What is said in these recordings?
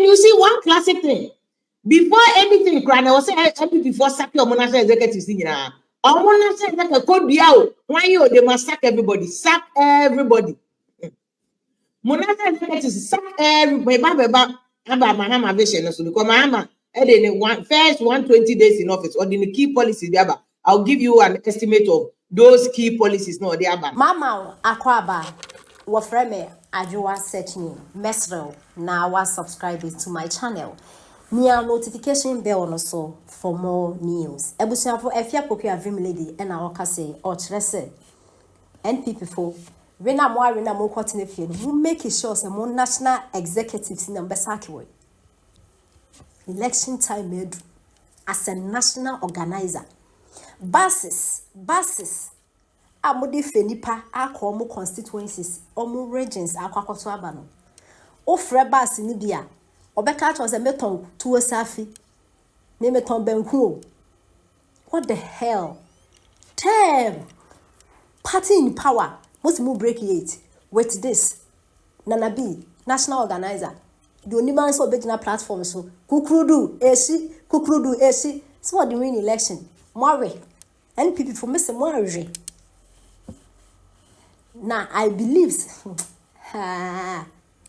you see one classic thing. Before anything, I was saying before sack your national executive senior. Our national executive code out. Why you they must sack everybody? Sack everybody. Monasa executive sack everybody. Baba Mahama vision. So because Mahama first 120 days in office or the key policies. I'll give you an estimate of those key policies. No, they are bad. Mama Akwaba, wafreme Ajua search me, Mesrel, now was subscribe to my channel. Near notification bell also for more news. Ebusia for Efia Pokia Vim Lady and our Kase or Tresse. NPP for Rena mo cotton who make it sure some more national executives in Ambassador. Election time made as a national organizer. Basis. Amode fenipa akọ mo constituencies omo regions akwakoto abano ofre bas ni bia obeka to se meton tuo safi me meton banku o. What the hell? Damn. Party in power must move break it with this Nana B national organizer the only man so big na platform so kukrudu esi so what the win election more NPP for me se more. Now I believe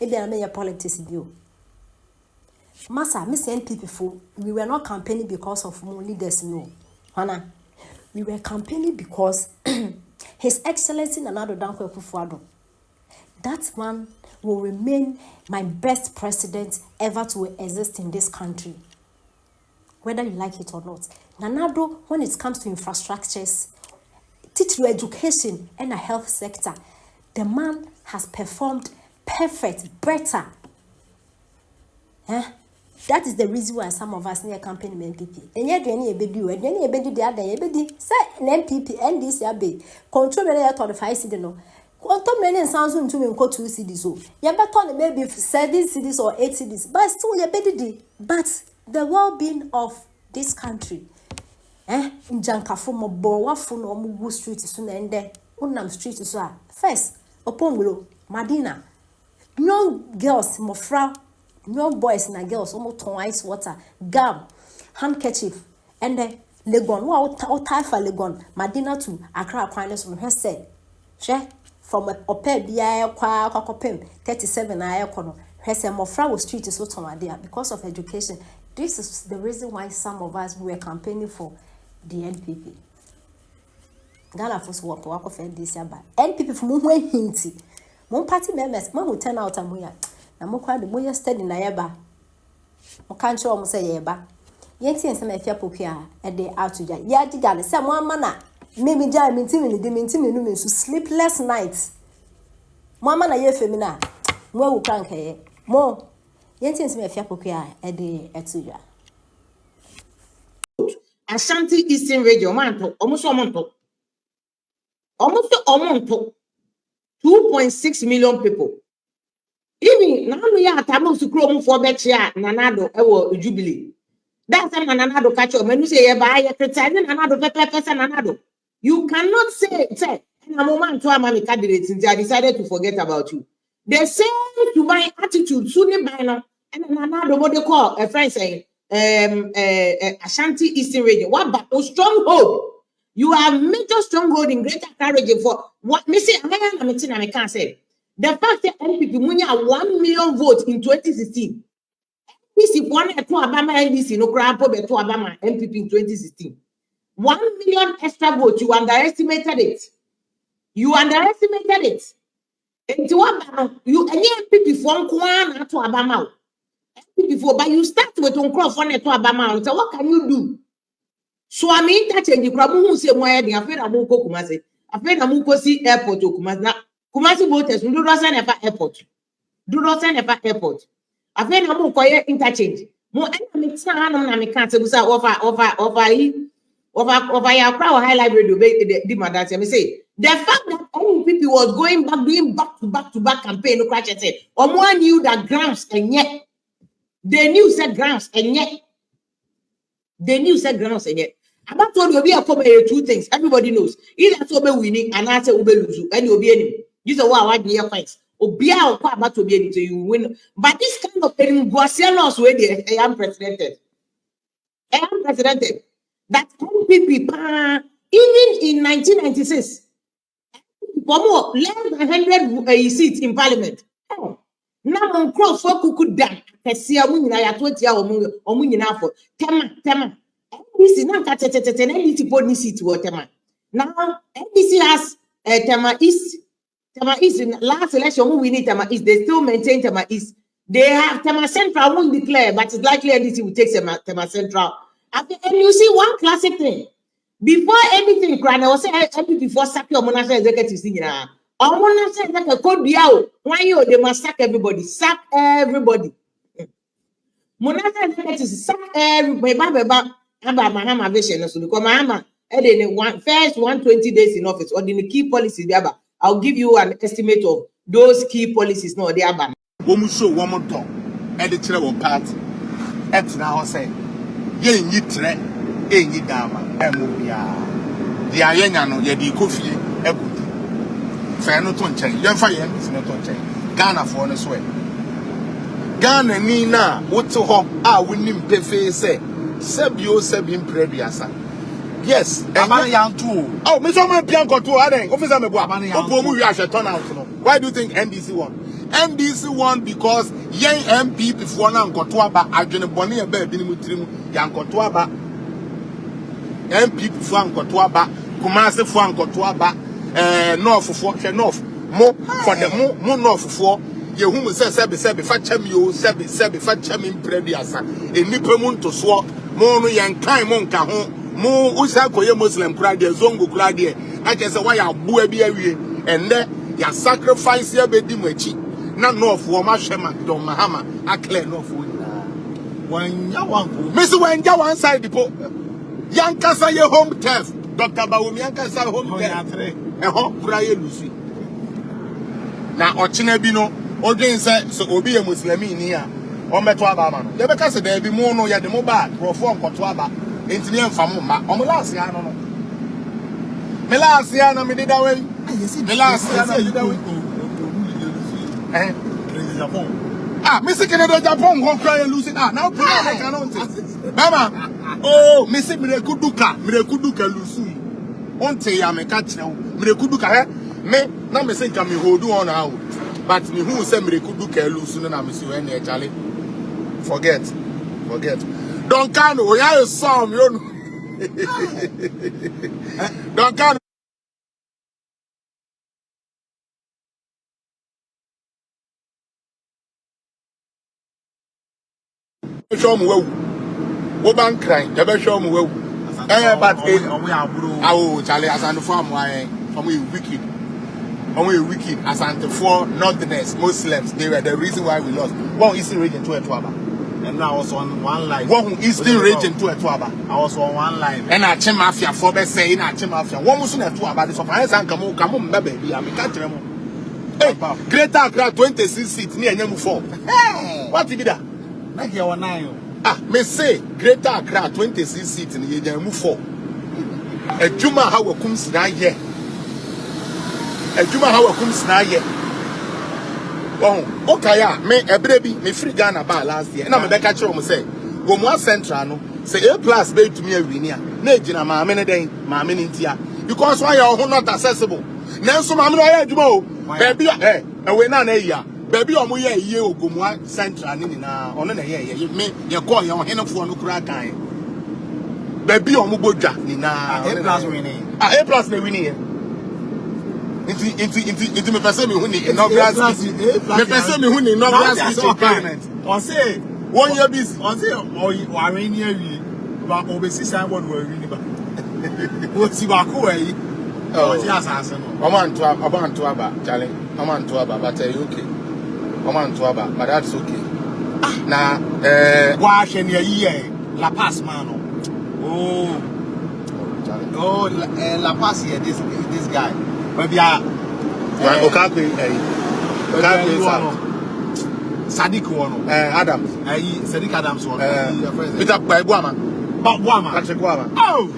maybe I mean politics view. Massa, Miss NPP for we were not campaigning because of more leaders, no. Hana. We were campaigning because His Excellency Nana Dankwa Akufo-Addo. That man will remain my best president ever to exist in this country. Whether you like it or not. Nanado, when it comes to infrastructures, teach education and a health sector, the man has performed perfect, better. That is the reason why some of us near campaign NPP. And yet, any ebedu, and any ebedu the other ebedi say an NPP and this abe control many out of the 5 cities no. Control many sounds into me go 2 cities so. You better maybe 7 cities or 8 cities, but still you ebedi. But the well-being of this country. Njankafo mo borwafo no mo go street so na ende unam street so a first oponglo Madina young girls mofra young boys na girls omo ton ice water gum handkerchief and legon wa o taifa legon Madina to Accra kwan so no say she from opa bia kwa kopem 37 aye kono hwese mofra wo street so ton ade because of education. This is the reason why some of us were campaigning for the NPP. Ghana first work of this year, but NPP from who hinty. Mon party members, man who turn out a moya. Na mo kwa the moya study na yeba. Mo can't show mo say yeba. Yenti and some afia popia a day out to ya. Ya digale, some one mana. Maybe jam intimi no so sleepless nights. Mo mana ye femina. Mo wu crank he. Mo yenti and some afia popia a day at to ya. Ashanti Eastern region, almost 2.6 million people. Even now we are tamu to grow for betcha Nanado ewo Jubilee. That's time Nanado catch up. When you say buy criticizing Nanado person Nanado. You cannot say in a moment to my candidates since I decided to forget about you. They say to my attitude soon by now and Nanado what they call a friend saying Ashanti Eastern region. What but a stronghold? You have major stronghold in Greater Accra region for what? Me say, I can't say. The fact that NPP munya 1 million votes in 2016. This is one to Obama NDC no crap to Obama NPP in 2016. 1 million extra votes. You underestimated it. And to Obama, you any NPP from Kwana to Obama. Before, but you start with on cross on to Obama. So what can you do? So I mean that change the problem who say more than afraid of Moko Kumasi. Afraid of Moko see airport to Kumasi. Now Kumasi voters do not send airport. Afraid of Moko interchange. More enemy na me can't say over your crowd high library the mandate. Me say the fact that NPP was going back doing back to back campaign no crash say or more knew that grams and yet they knew said grams and yet about told you be a come 2 things. Everybody knows. Either to be winning and answer ube lose and you'll be enemy. You say, wow, I hear points. Obia or about to be able to you win. But this kind of thing was lost where I am presidented. I am presidented. That NPP, even in 1996, for more less than 100 seats in parliament. Now on cross for kuku dan. Kesi amu nyina ya 20 ya omu nyina for tema. NDC na ka tete NDC body seat wo tema. Now NDC has Tema East. Tema East in last election we need Tema East. They still maintain Tema East. They have Tema Central won't declare, but it's likely NDC will take Tema Central. And you see one classic thing. Before anything, I was saying before sacking your national executive thing. Our national executive code be out. Why you they must sack everybody? Sack everybody. Monastic executive sack everybody. Mahama vision so because Mahama first 120 days in office or the key policies there. I'll give you an estimate of those key policies. No, they are. Woman show one more talk. Editor one part. Et now say, ye ni tre, ye ni dama, emobia. The ayena ye di kofi ebuti. Fair no ton chain. Yen fa yen is not on chain. Ghana for no sweat. Ghana ni na woto ho a winning pefe say sebio sebim prebiasa. Yes, Amanian too. Oh, Mr. Man Pianco too. I think Officer Mebu Amanian turn out. Why do you think NDC won? NDC won because young MP before now Kotuaba, Arjun Bonnie Bed Dinimutrim, Yan Kotuaba, MP before Kotuaba, Kumasi for Kotuaba, North for North, more for the more North for. You whom says Sebi Fatcham you, Sebi Fatcham in Prediasa, a Nipemun to swap, Mono Yan Kai Monka home. Mo usako ye Muslim crowd there zongo crowd there I just say why ya bua bi awie and then ya sacrifice ya be di machi na no for ma hwema don mahama akle no for wan ya wan ko miss wan ja one side po yankasa ye home turf Dr. Bawumi yankasa home turf ho kura ye lusi na ochina bi no odwen say so obi ye muslimi ni a o meto aba ma no ye be ka se da bi mu no ye de mo ba rofo nkoto aba Intinian Famuma, on the last year. Me last year, no, me did that way. The last year, you do ah, Missy Canada Japan, won't cry and lose it. Ah, now, I cannot. Mama, oh, Missy Mirekuduka, Lucy. Won't say I'm a catch now. Mirekuduka, me, now me say, come hold on out. But me who say Mirekuduka, Lucy, and I'm Monsieur Charlie. Forget. Don't count, we are a song, you know. Don't count. Show me well. Bank crying, never show me well. But oh, Charlie, as on the farm, why? We wicked. Wicked, as on the four Northerners, Muslims, they were the reason why we lost. One Eastern region to a Twaba. And I was on one line. One Eastern region to a Twaba. I was on one line. And I came mafia for be saying I came mafia. One was on a Twaba. This surprise and come on, baby. I'm a catcher. Hey, Greater Accra 26 seats near Nemu 4. Hey, what did that? Like your 9. Ah, me say Greater Accra 26 seats in the Nemu 4. A Juma how comes now here. A Juma how comes now here. Oh, okay, me a baby, me free Ghana bar last year. And I'm a back at you, say, go more central, no, say A plus baby to me a winia. Nejina, my many my minitia. Because why are not accessible? Nanso, mamma, I do more. Baby, eh, and we're not a year. Baby, I'm a year, go more central, Nina, on a year. You may your call your hand for no crack. Baby, I'm a boja, Nina, A plus winning. A plus winning. Into me person me who ni inaugural speech. Me person me who ni inaugural speech in parliament. On say 1 year busy. On say o arin year wi. Ba obesi san word we ni ba. O ti ba ko yi. O ti asase no. Omanto aba, Charlie. Omanto aba, but okay. Omanto aba, but that's okay. Na wa hwe ne yi La Paz man no. Oh, La Paz here this guy. Maybe Okakwe Sadiq one Adams Sadiq Adams one Peter Buama Patrick Buama oh